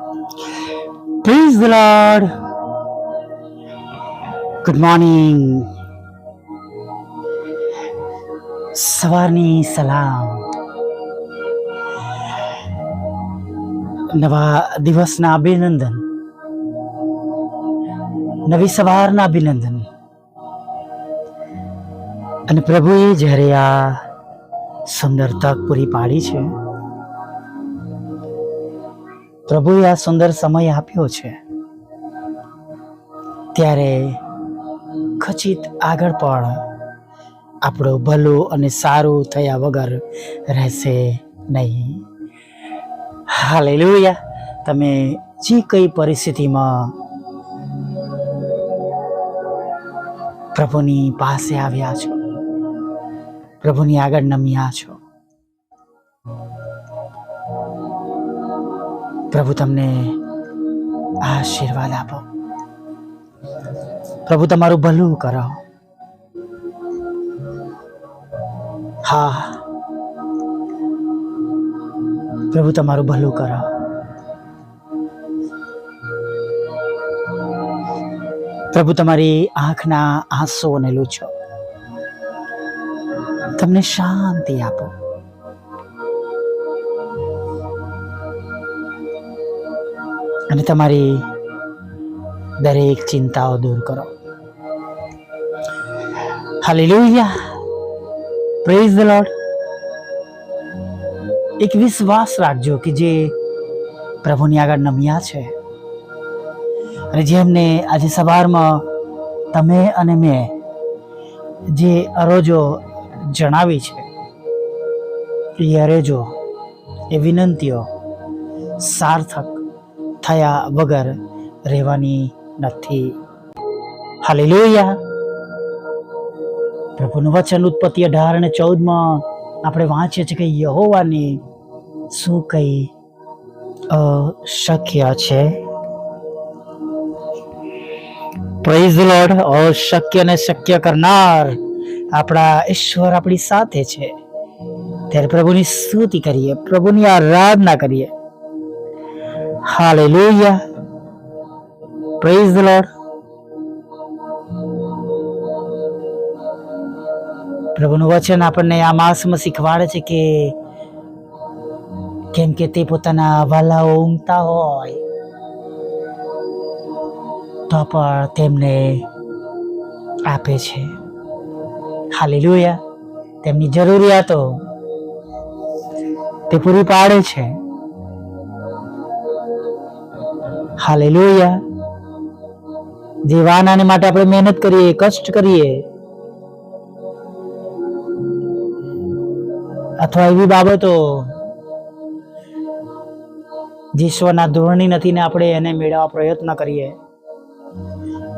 Praise the Lord. Good morning. સવારની સલામ. નવા દિવસના અભિનંદન, નવી સવારના અભિનંદન. અને પ્રભુએ જ્યારે આ સુંદર તક પૂરી પાડી છે, પ્રભુએ આ સુંદર સમય આપ્યો છે, ત્યારે ખચિત આગળ પણ આપણું ભલું અને સારું થયા વગર રહેશે નહીં. હાલેલુયા. તમે જે કઈ પરિસ્થિતિમાં પ્રભુની પાસે આવ્યા છો, પ્રભુની આગળ નમ્યા છો, પ્રભુ તમને આશીર્વાદ આપો. પ્રભુ તમારું ભલું કરો. હા, પ્રભુ તમારું ભલું કરો. પ્રભુ તમારી આંખના આંસુઓને લૂછો, તમને શાંતિ આપો. અને તમારી દરેક ચિંતાઓ દૂર કરો. હાલેલુયા. Praise the lord. એક વિશ્વાસ રાખજો કે જે પ્રભુની આગળ નમ્યા છે, અને જેમને આજે સવારમાં તમે અને મેં જે અરજો જણાવી છે, એ અરજો, એ વિનંતીઓ સાર્થક થયા વગર રહેવાની નથી. હાલેલુયા. પ્રભુનું વચન ઉત્પત્તિ 18 અને 14 આપણે વાંચીએ છીએ કે યહોવાની શું કઈ અશક્ય છે. Praise the lord. અશક્યને શક્ય કરનાર આપણા ઈશ્વર આપણી સાથે છે. ત્યારે પ્રભુની સ્તુતિ કરીએ, પ્રભુની આરાધના કરીએ. હાલેલુયા. Praise the Lord. પ્રભુનું વચન આપણને આ માસમાં શીખવાડે છે કે કેમ કે તે પોતાના વાલાઓ ઊંઘતા હોય તો પણ તેમને આપે છે. હાલેલુયા. તેમની જરૂરિયાતો તે પૂરી પાડે છે. હાલેલુયા. જે વાનાને માટે આપણે મહેનત કરીએ, કષ્ટ કરીએ, અથવા એવી બાબતો જે ઈશ્વરના ધોરણી નથી ને આપણે એને મેળવવા પ્રયત્ન કરીએ,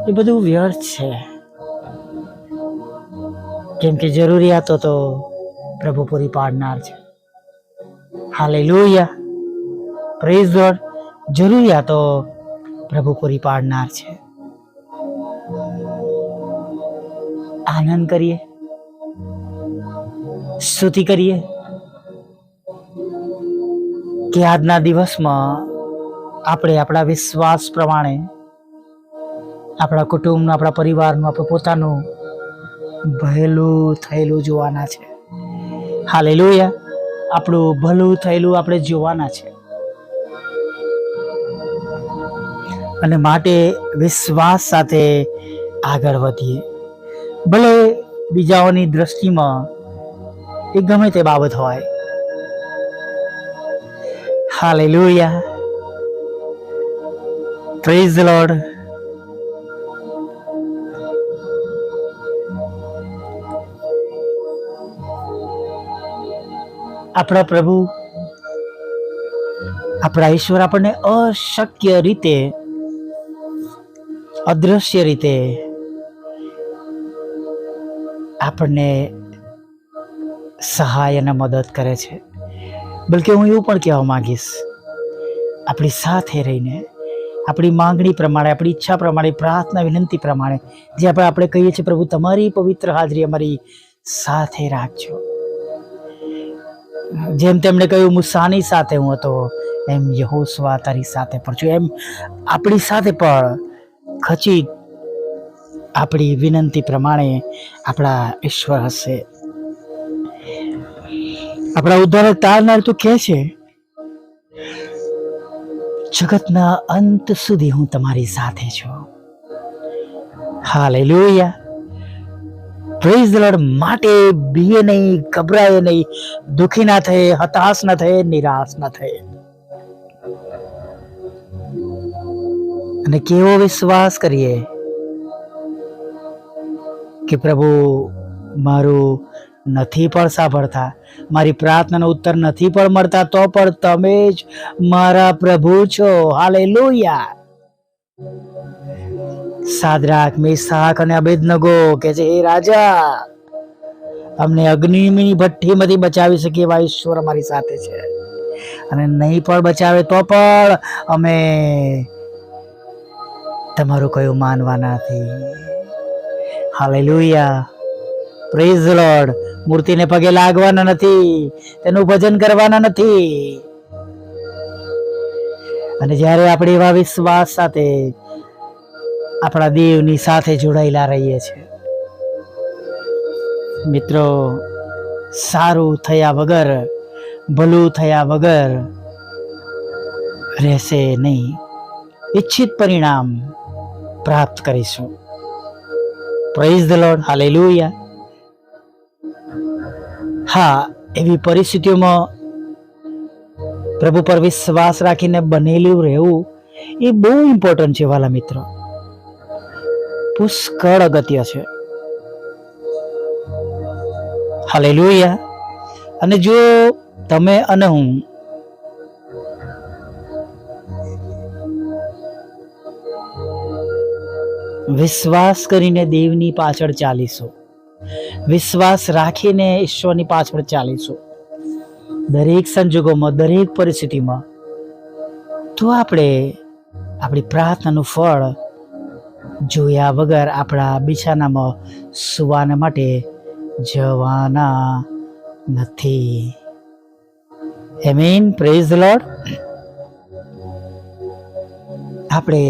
એ બધું વ્યર્થ છે. કેમ કે જરૂરિયાતો તો પ્રભુ પૂરી પાડનાર છે. હાલેલુયા. Praise God. જરૂરિયાતો પ્રભુ પૂરી પાડનાર છે. આનંદ કરીએ, સ્તુતિ કરીએ કે આજના દિવસમાં આપણે આપણા વિશ્વાસ પ્રમાણે આપણા કુટુંબનું, આપણા પરિવારનું, આપણે પોતાનું ભલું થયેલું જોવાના છે. હાલેલુયા. આપણું ભલું થયેલું આપણે જોવાના છે. અને માટે વિશ્વાસ સાથે આગળ વધીએ. ભલે બીજાઓની દ્રષ્ટિમાં એ ગમે તે બાબત હોય. હાલેલુયા. Praise the lord. આપણા પ્રભુ, આપણા ઈશ્વર આપણને અશક્ય રીતે, અદ્રશ્ય રીતે આપણને સહાય અને મદદ કરે છે. બલકે હું એવું પણ કહેવા માંગીશ, આપણી સાથે રહીને આપણી માંગણી પ્રમાણે, આપણી ઈચ્છા પ્રમાણે, પ્રાર્થના વિનંતી પ્રમાણે જે આપણે કહીએ છીએ, પ્રભુ તમારી પવિત્ર હાજરી અમારી સાથે રાખજો. જેમ તેમણે કહ્યું, મૂસાની સાથે હું હતો એમ યહોશવા તારી સાથે પણ છું, એમ આપણી સાથે પણ ખચિત આપણી વિનંતી પ્રમાણે આપણા ઈશ્વર હશે. આપણા ઉદ્ધારક તારનાર તો કહે છે, જગતના અંત સુધી હું તમારી સાથે છું. Hallelujah, praise the lord. માટે બીએ નહીં, ગભરાય નહીં, દુઃખી ના થાય, હતાશ ના થાય, નિરાશ ના થાય. અને કેવો વિશ્વાસ કરીએ કે પ્રભુ મારું નથી પણ સાંભળતા, મારી પ્રાર્થનાનો ઉત્તર નથી પણ મળતા, તો પણ તમે જ મારા પ્રભુ છો. હાલેલુયા. સાદરાક, મેસાક અને અબેદનગો કે છે, હે રાજા, અમને અગ્નિની ભઠ્ઠીમાંથી બચાવી શકે એવા ઈશ્વર અમારી સાથે છે. અને નહીં પણ બચાવે તો પણ અમે તમારું કયું માનવાના નથી. Hallelujah, praise the lord. મૂર્તિને પગે લાગવાના નથી, તેનું ભજન કરવાના નથી. અને જ્યારે આપણે એવા વિશ્વાસ સાથે આપણા દેવની સાથે જોડાયેલા રહીએ છીએ, મિત્રો, સારું થયા વગર, ભલું થયા વગર રહેશે નહીં. ઈચ્છિત પરિણામ પ્રાપ્ત કરીશું. Praise the lord. હાલેલુયા. હા, એવી પરિસ્થિતિઓમાં પ્રભુ પર વિશ્વાસ રાખીને બનેલું રહેવું એ બહુ ઇમ્પોર્ટન્ટ છે વાલા મિત્રો, પુષ્કળ અગત્ય છે. હાલેલુયા. અને જો તમે અને હું વિશ્વાસ કરીને દેવની પાછળ ચાલીશું, વિશ્વાસ રાખીને ઈશ્વરની પાછળ ચાલીશું દરેક સંજોગોમાં, દરેક પરિસ્થિતિમાં, તો આપણે આપણી પ્રાર્થનાનું ફળ જોયા વગર આપણા બિછાનામાં સુવાના માટે જવાના નથી. આમેન. Praise the lord. આપણે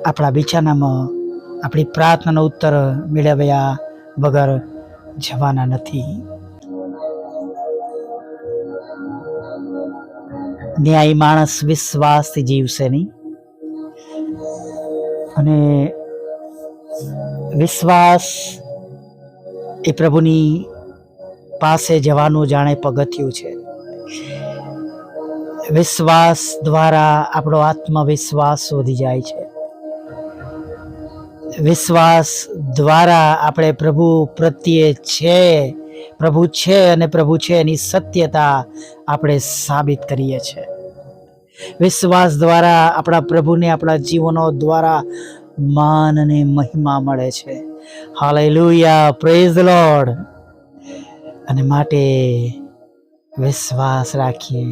આપણા બિછાનામાં આપણી પ્રાર્થનાનો ઉત્તર મેળવ્યા વગર જવાના નથી. ન્યાયી માણસ વિશ્વાસથી જીવશે નહીં. અને વિશ્વાસ એ પ્રભુની પાસે જવાનું જાણે પગથિયું છે. વિશ્વાસ દ્વારા આપણો આત્મવિશ્વાસ વધી જાય છે. વિશ્વાસ દ્વારા આપણે પ્રભુ પ્રત્યે છે, પ્રભુ છે અને પ્રભુ છે એની સત્યતા આપણે સાબિત કરીએ છીએ. વિશ્વાસ દ્વારા આપણા પ્રભુને આપણા જીવનો દ્વારા માન અને મહિમા મળે છે. Hallelujah, praise the lord. અને માટે વિશ્વાસ રાખીએ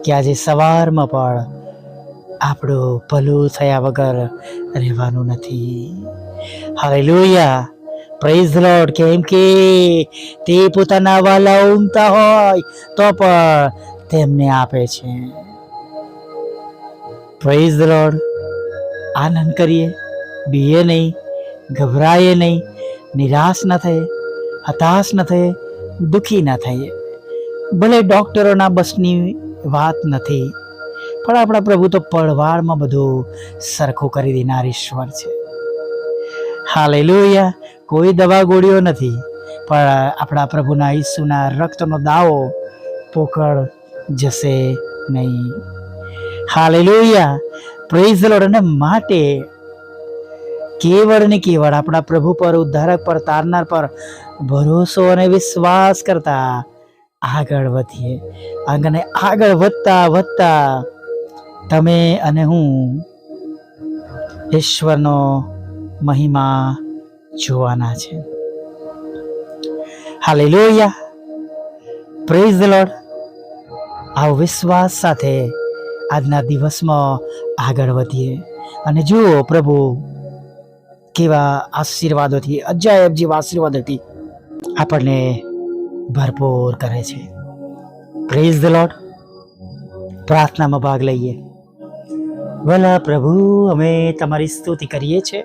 કે આજે સવારમાં પણ આપણું ભલું થયા વગર રહેવાનું નથી. Hallelujah, praise the lord. કેમ કે તે પોતાના વાલા ઊંઘતા હોય તો પણ તેમને આપે છે. Praise the lord. આનંદ કરીએ, બીએ નહીં, ગભરાઈએ નહીં, નિરાશ ન થઈએ, હતાશ ન થઈએ, દુઃખી ન થઈએ. ભલે ડોક્ટરોના બસની વાત નથી, પણ આપણા પ્રભુ તો પળવારમાં બધું સરખું કરી દેનાર ઈશ્વર છે. હાલેલુયા. કોઈ દવા ગોળીઓ નથી, પણ આપણા પ્રભુના ઈસુના રક્તનો દાવો પોકળ જશે નહીં. Hallelujah, praise the lord. અને માટે કેવળ ને કેવળ આપણા પ્રભુ પર, ઉદ્ધારક પર, તારનાર પર ભરોસો અને વિશ્વાસ કરતા આગળ વધીએ. અને આગળ વધતા વધતા તમે અને હું ઈશ્વરનો મહિમા જોવાના છે. Hallelujah, praise the lord. આવો વિશ્વાસ સાથે આજના દિવસમાં આગળ વધીએ અને જુઓ પ્રભુ કેવા આશીર્વાદોથી, અજાયબ જેવા આશીર્વાદોથી આપણને ભરપૂર કરે છે. Praise the Lord. પ્રાર્થનામાં ભાગ લઈએ. ભલા પ્રભુ, અમે તમારી સ્તુતિ કરીએ છીએ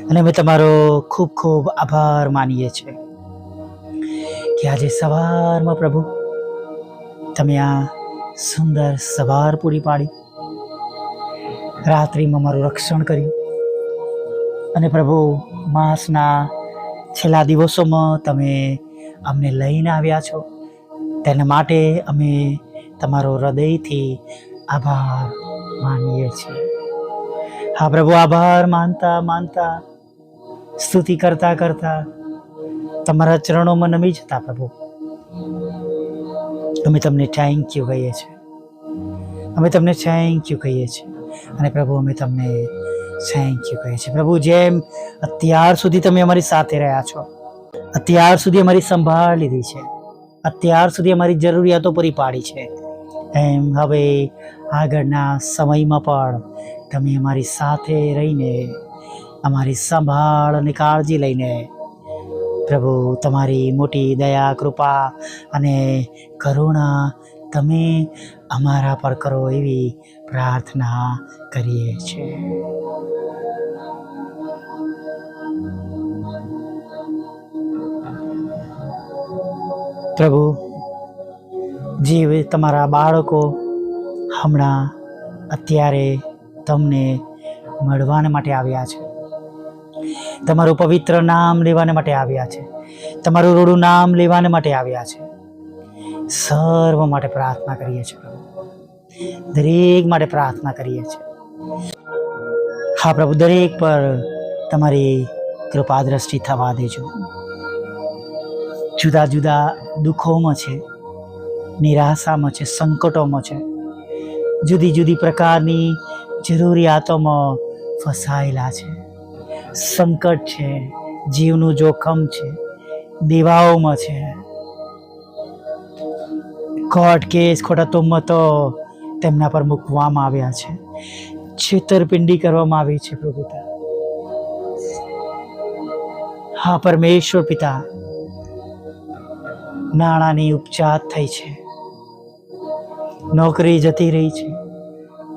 અને અમે તમારો ખૂબ ખૂબ આભાર માનીએ છીએ કે આજે સવારમાં પ્રભુ તમે આ સુંદર સવાર પૂરી પાડી, રાત્રિમાં મારું રક્ષણ કર્યું અને પ્રભુ માસના છેલ્લા દિવસોમાં તમે અમને લઈને આવ્યા છો. તેના માટે અમે તમારો હૃદયથી આભાર માનીએ છીએ. હા પ્રભુ, આભાર માનતા માનતા, સ્તુતિ કરતા કરતા તમારા ચરણોમાં નમી જતા પ્રભુ અમે તમને થેન્ક યુ કહીએ છીએ. અમે તમને થેન્ક યુ કહીએ છીએ અને પ્રભુ અમે તમને થેન્ક યુ કહીએ છીએ. પ્રભુ, જેમ અત્યાર સુધી તમે અમારી સાથે રહ્યા છો, અત્યાર સુધી અમારી સંભાળ લીધી છે, અત્યાર સુધી અમારી જરૂરિયાતો પૂરી પાડી છે, એમ હવે આગળના સમયમાં પણ તમે અમારી સાથે રહીને અમારી સંભાળ અને કાળજી લઈને પ્રભુ તમારી મોટી દયા, કૃપા અને કરુણા તમે અમારા પર કરો એવી પ્રાર્થના કરીએ છીએ. પ્રભુ, જે તમારા બાળકો હમણાં અત્યારે તમને મળવાને માટે આવ્યા છે, તમારું પવિત્ર નામ લેવાને માટે આવ્યા છે, તમારું રૂડું નામ લેવાને માટે આવ્યા છે, સર્વ માટે પ્રાર્થના કરીએ છીએ પ્રભુ, દરેક માટે પ્રાર્થના કરીએ છીએ. હા પ્રભુ, દરેક પર તમારી કૃપા દ્રષ્ટિ થવા દેજો. જુદા જુદા દુઃખોમાં છે, નિરાશામાં છે, સંકટોમાં છે, જુદી જુદી પ્રકારની જરૂરિયાતોમાં ફસાયેલા છે, સંકટ છે, જીવનું જોખમ છે, દેવાઓમાં છે, કોર્ટ કેસ, ખોટા તોમતો તેમના પર મૂકવામાં આવ્યા છે, છેતરપિંડી કરવામાં આવી છે પ્રભુ પિતા. હા પરમેશ્વર પિતા, નાણાંની ઉપચાર થઈ છે, નોકરી જતી રહી છે,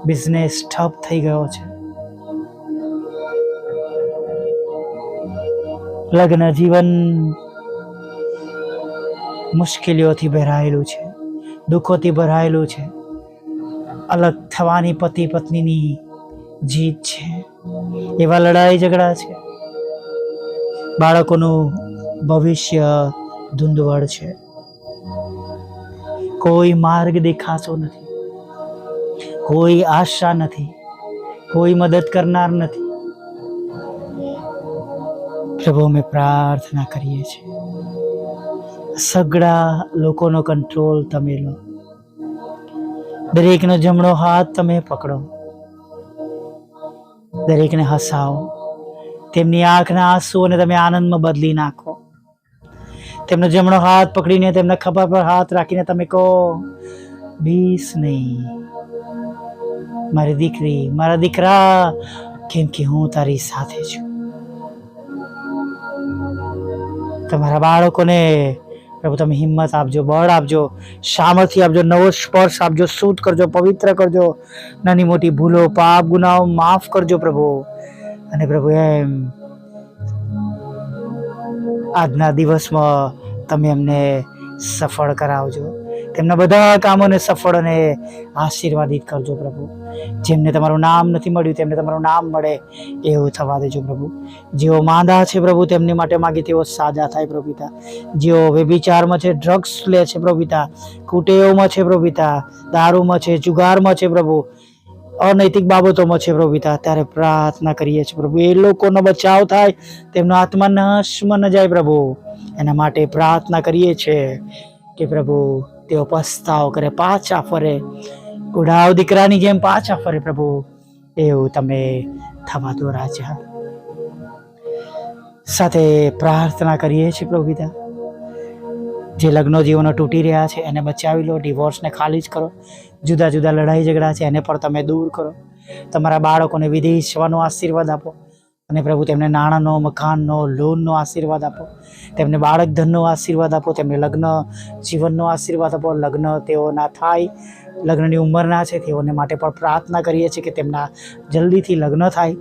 બિઝનેસ ઠપ થઈ ગયો છે, લગ્ન જીવન મુશ્કેલીઓથી ભરાયેલું છે, દુઃખોથી ભરાયેલું છે, અલગ થવાની પતિ પત્નીની જીત છે, એવા લડાઈ ઝઘડા છે, બાળકોનું ભવિષ્ય ધૂંધવડ છે, કોઈ માર્ગ દેખાતો નથી, કોઈ આશા નથી, કોઈ મદદ કરનાર નથી. પ્રભુ, અમે પ્રાર્થના કરીએ છીએ, સગળા લોકોનો કંટ્રોલ તમે લો, દરેકનો જમણો હાથ તમે પકડો, દરેકને હસાવો, તેમની આંખના આંસુઓને તમે આનંદમાં બદલી નાખો. તેમનો જમણો હાથ પકડીને તેમના ખભા પર હાથ રાખીને તમે કહો, બીસ નહીં મારી દીકરી, મારા દીકરા, કેમ કે હું તારી સાથે છું. તમારા બાળકોને પ્રભુ તમે હિંમત આપજો, બળ આપજો, સામર્થ્ય આપજો, નવો સ્પર્શ આપજો, શુદ્ધ કરજો, પવિત્ર કરજો, નાની મોટી ભૂલો, પાપ, ગુનાઓ માફ કરજો પ્રભુ. અને પ્રભુ એમ આજના દિવસમાં તમે એમને સફળ કરાવજો, તેમના બધા કામોને સફળ અને આશીર્વાદિત કરજો પ્રભુ. જેમને તમારું નામ નથી મળ્યું તેમને તમારું નામ મળે એવું થવા દેજો પ્રભુ. જેઓ માંદા છે પ્રભુ તેમની માટે માગી તેઓ સાજા થાય પ્રભુ પિતા. જેઓ વ્યભિચારમાં છે, ડ્રગ્સ લે છે પ્રભુ પિતા, કુટેવમાં છે પ્રભુ પિતા, દારૂમાં છે, જુગારમાં છે પ્રભુ, અનૈતિક બાબતોમાં છે પ્રભુ પિતા, ત્યારે પ્રાર્થના કરીએ છીએ પ્રભુ એ લોકોનો બચાવ થાય, તેમનો આત્મા નાશમાં ન જાય પ્રભુ. એના માટે પ્રાર્થના કરીએ છીએ કે પ્રભુ તેઓ પસ્તાવ કરે, પાછા ફરે, ઉડાવ દીકરાની જેમ પાછા ફરે પ્રભુ, એવું તમે થવા દો રાજા. સાથે પ્રાર્થના કરીએ છીએ પ્રભુ પિતા, જે લગ્નો જીવનો તૂટી રહ્યા છે એને બચાવી લો, ડિવોર્સને ખાલી જ કરો, જુદા જુદા લડાઈ ઝઘડા છે એને પણ તમે દૂર કરો. તમારા બાળકોને વિદેશ જવાનો આશીર્વાદ આપો અને પ્રભુ તેમને નાણાંનો, મકાનનો, લોનનો આશીર્વાદ આપો, તેમને બાળક ધનનો આશીર્વાદ આપો, તેમને લગ્ન જીવનનો આશીર્વાદ આપો. લગ્ન તેઓ ના થાય લગ્નની ઉંમરના છે તેઓને માટે પણ પ્રાર્થના કરીએ છીએ કે તેમના જલ્દીથી લગ્ન થાય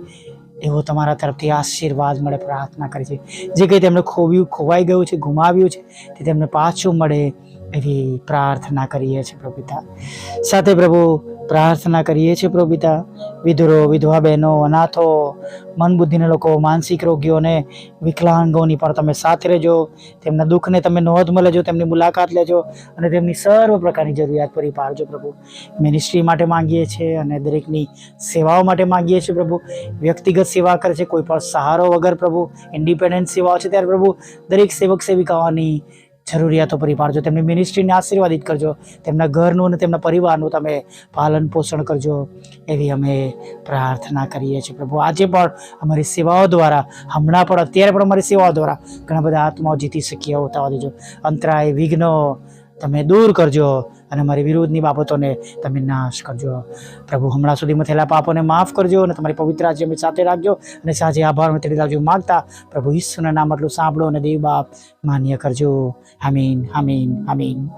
એવો તમારા તરફથી આશીર્વાદ મળે પ્રાર્થના કરીએ છીએ. જે કંઈ તેમને ખોવાઈ ગયું છે, ગુમાવ્યું છે, તે તેમને પાછું મળે એવી પ્રાર્થના કરીએ છીએ પ્રભુ પિતા. સાથે પ્રભુ પ્રાર્થના કરીએ છીએ પ્રભુ પિતા, વિધુરો, વિધવા બહેનો, અનાથો, મન બુદ્ધિના લોકો, માનસિક રોગીઓને, વિકલાંગોની પણ તમે સાથે રહેજો. તેમના દુઃખને તમે નોંધમાં લેજો, તેમની મુલાકાત લેજો અને તેમની સર્વ પ્રકારની જરૂરિયાત પૂરી પાડજો પ્રભુ. મિનિસ્ટ્રી માટે માંગીએ છીએ અને દરેકની સેવાઓ માટે માંગીએ છીએ પ્રભુ. વ્યક્તિગત સેવા કરે છે, કોઈ પણ સહારો વગર પ્રભુ, ઇન્ડિપેન્ડન્ટ સેવાઓ છે, ત્યારે પ્રભુ દરેક સેવક સેવિકાઓની જરૂરિયાતો પૂરી પાડજો. તેમની મિનિસ્ટ્રીને આશીર્વાદિત કરજો, તેમના ઘરનું અને તેમના પરિવારનું તમે પાલન પોષણ કરજો એવી અમે પ્રાર્થના કરીએ છીએ પ્રભુ. આજે પણ અમારી સેવાઓ દ્વારા, હમણાં પણ, અત્યારે પણ અમારી સેવાઓ દ્વારા ઘણા બધા આત્માઓ જીતી શકીએ એવું થવા દેજો. અંતરાય, વિઘ્નો તમે દૂર કરજો અને અમારી વિરુદ્ધની બાબતોને તમે નાશ કરજો પ્રભુ. હમણાં સુધીમાં થયેલા પાપોને માફ કરજો અને તમારી પવિત્ર આજે અમે સાથે રાખજો અને સાંજે આભાર તેડી લાવજો માગતા પ્રભુ ઈસુના નામ આટલું સાંભળો અને દેવ બાપ માન્ય કરજો. આમીન, આમીન, આમીન.